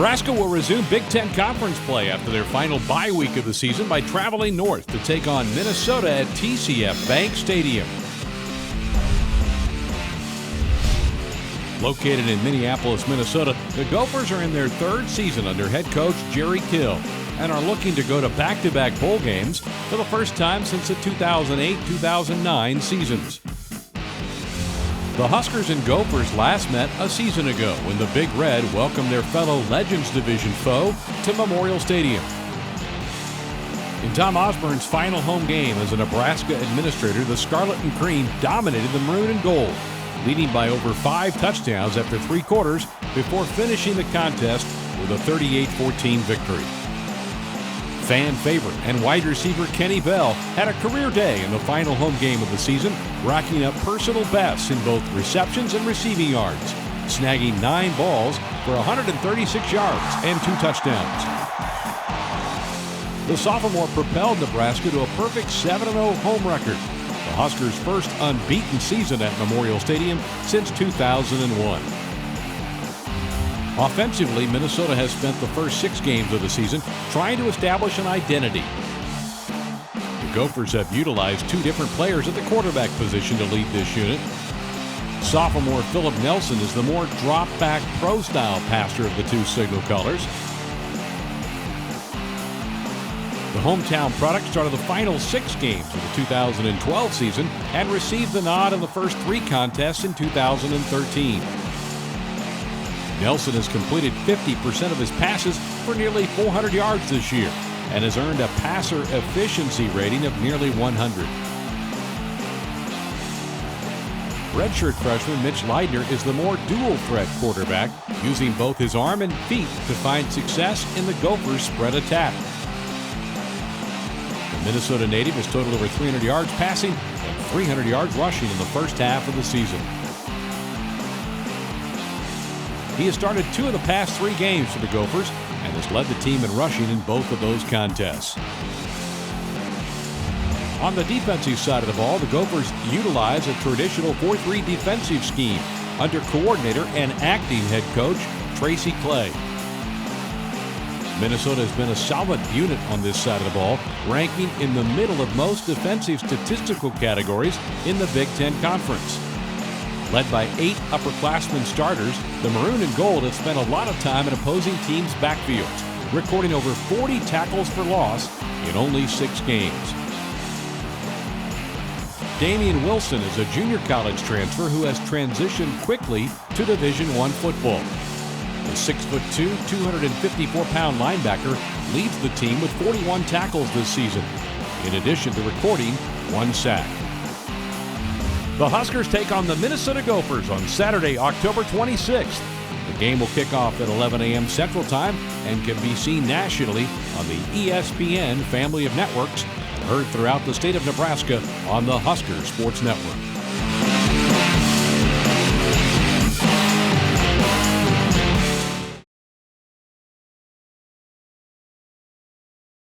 Nebraska will resume Big Ten Conference play after their final bye week of the season by traveling north to take on Minnesota at TCF Bank Stadium. Located in Minneapolis, Minnesota, the Gophers are in their third season under head coach Jerry Kill and are looking to go to back-to-back bowl games for the first time since the 2008-2009 seasons. The Huskers and Gophers last met a season ago when the Big Red welcomed their fellow Legends Division foe to Memorial Stadium. In Tom Osborne's final home game as a Nebraska administrator, the Scarlet and Cream dominated the Maroon and Gold, leading by over 5 touchdowns after 3 quarters before finishing the contest with a 38-14 victory. Fan favorite and wide receiver Kenny Bell had a career day in the final home game of the season, racking up personal bests in both receptions and receiving yards, snagging 9 balls for 136 yards and 2 touchdowns. The sophomore propelled Nebraska to a perfect 7-0 home record, the Huskers' first unbeaten season at Memorial Stadium since 2001. Offensively, Minnesota has spent the first 6 games of the season trying to establish an identity. The Gophers have utilized 2 different players at the quarterback position to lead this unit. Sophomore Philip Nelson is the more drop-back pro-style passer of the 2 signal colors. The hometown product started the final 6 games of the 2012 season and received the nod in the first 3 contests in 2013. Nelson has completed 50% of his passes for nearly 400 yards this year and has earned a passer efficiency rating of nearly 100. Redshirt freshman Mitch Leidner is the more dual-threat quarterback, using both his arm and feet to find success in the Gophers' spread attack. The Minnesota native has totaled over 300 yards passing and 300 yards rushing in the first half of the season. He has started 2 of the past 3 games for the Gophers and has led the team in rushing in both of those contests. On the defensive side of the ball, the Gophers utilize a traditional 4-3 defensive scheme under coordinator and acting head coach Tracy Clay. Minnesota has been a solid unit on this side of the ball, ranking in the middle of most defensive statistical categories in the Big Ten Conference. Led by 8 upperclassmen starters, the Maroon and Gold have spent a lot of time in opposing teams' backfields, recording over 40 tackles for loss in only 6 games. Damian Wilson is a junior college transfer who has transitioned quickly to Division I football. The 6'2", 254-pound linebacker leads the team with 41 tackles this season, in addition to recording 1 sack. The Huskers take on the Minnesota Gophers on Saturday, October 26th. The game will kick off at 11 a.m. Central Time and can be seen nationally on the ESPN family of networks and heard throughout the state of Nebraska on the Huskers Sports Network.